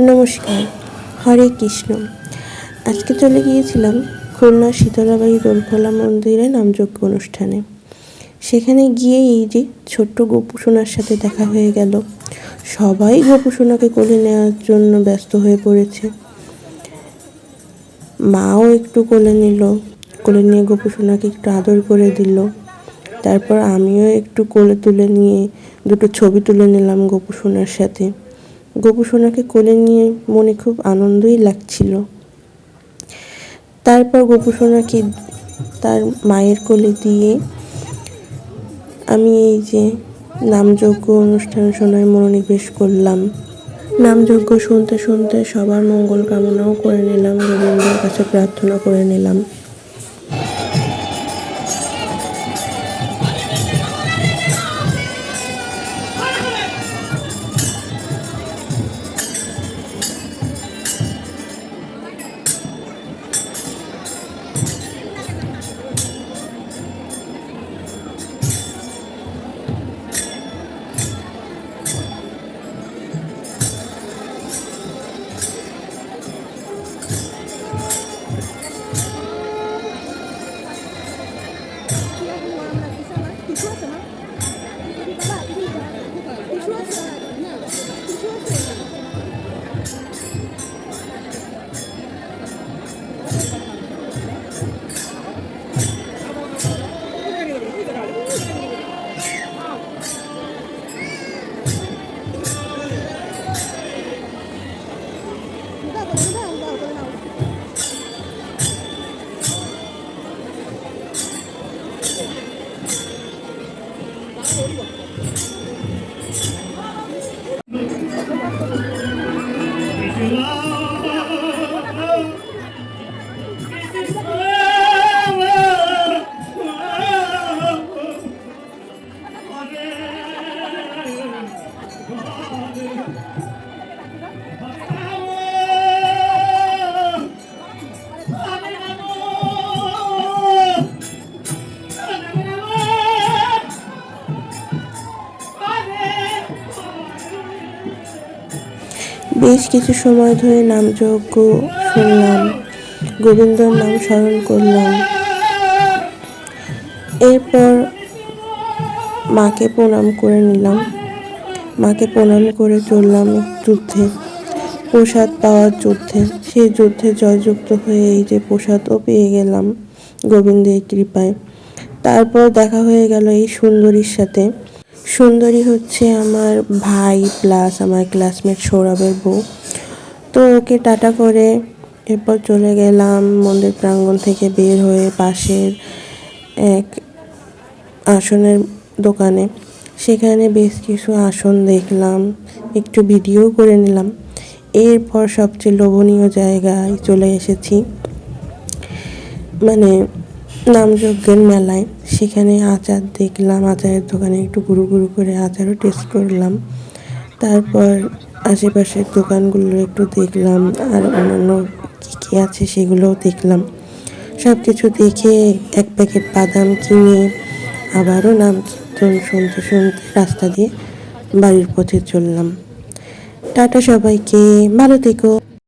নমস্কার, হরে কৃষ্ণ। আজকে চলে গিয়েছিলাম খুলনা শীতলাবাড়ি দোলখোলা মন্দিরে নামযজ্ঞ অনুষ্ঠানে। সেখানে গিয়ে এই যে ছোট্ট গোপু সোনার সাথে দেখা হয়ে গেল। সবাই গোপু সোনাকে কোলে নেওয়ার জন্য ব্যস্ত হয়ে পড়েছে। মাও একটু কোলে নিল, কোলে নিয়ে গোপু সোনাকে একটু আদর করে দিল। তারপর আমিও একটু কোলে তুলে নিয়ে দুটো ছবি তুলে নিলাম গোপু সোনার সাথে। গোপু সোনাকে কোলে নিয়ে মনে খুব আনন্দই লাগছিল। তারপর গোপু সোনাকে তার মায়ের কোলে দিয়ে আমি এই যে নামযজ্ঞ অনুষ্ঠান শোনায় মনোনিবেশ করলাম। নামযজ্ঞ শুনতে শুনতে সবার মঙ্গল কামনাও করে নিলাম, গোবিন্দের কাছে প্রার্থনা করে নিলাম। বেশ কিছু সময় ধরে নামযজ্ঞ শুনলাম, গোবিন্দর নাম স্মরণ করলাম। এরপর মাকে প্রণাম করে নিলাম। মাকে প্রণাম করে চললাম যুদ্ধে, প্রসাদ পাওয়ার যুদ্ধে। সেই যুদ্ধে জয়যুক্ত হয়ে এই যে প্রসাদও পেয়ে গেলাম গোবিন্দের কৃপায়। তারপর দেখা হয়ে গেল এই সুন্দরীর সাথে। সুন্দরী হচ্ছে আমার ভাই প্লাস আমার ক্লাসমেট সৌরভের বউ। তো ওকে টাটা করে এরপর চলে গেলাম মন্দির প্রাঙ্গণ থেকে বের হয়ে পাশের এক আসনের দোকানে। সেখানে বেশ কিছু আসন দেখলাম, একটু ভিডিও করে নিলাম। এরপর সবচেয়ে লোভনীয় জায়গায় চলে এসেছি, মানে নামযজ্ঞের মেলায়। সেখানে আচার দেখলাম, আচারের দোকানে একটু ঘুরু ঘুরু করে আচারও টেস্ট করলাম। তারপর আশেপাশের দোকানগুলো একটু দেখলাম, আর অন্যান্য কী কী আছে সেগুলোও দেখলাম। সব কিছু দেখে এক প্যাকেট বাদাম কিনে আবারও নাম কীর্তন শুনতে শুনতে রাস্তা দিয়ে বাড়ির পথে চললাম। টাটা সবাইকে, ভালো থেকো।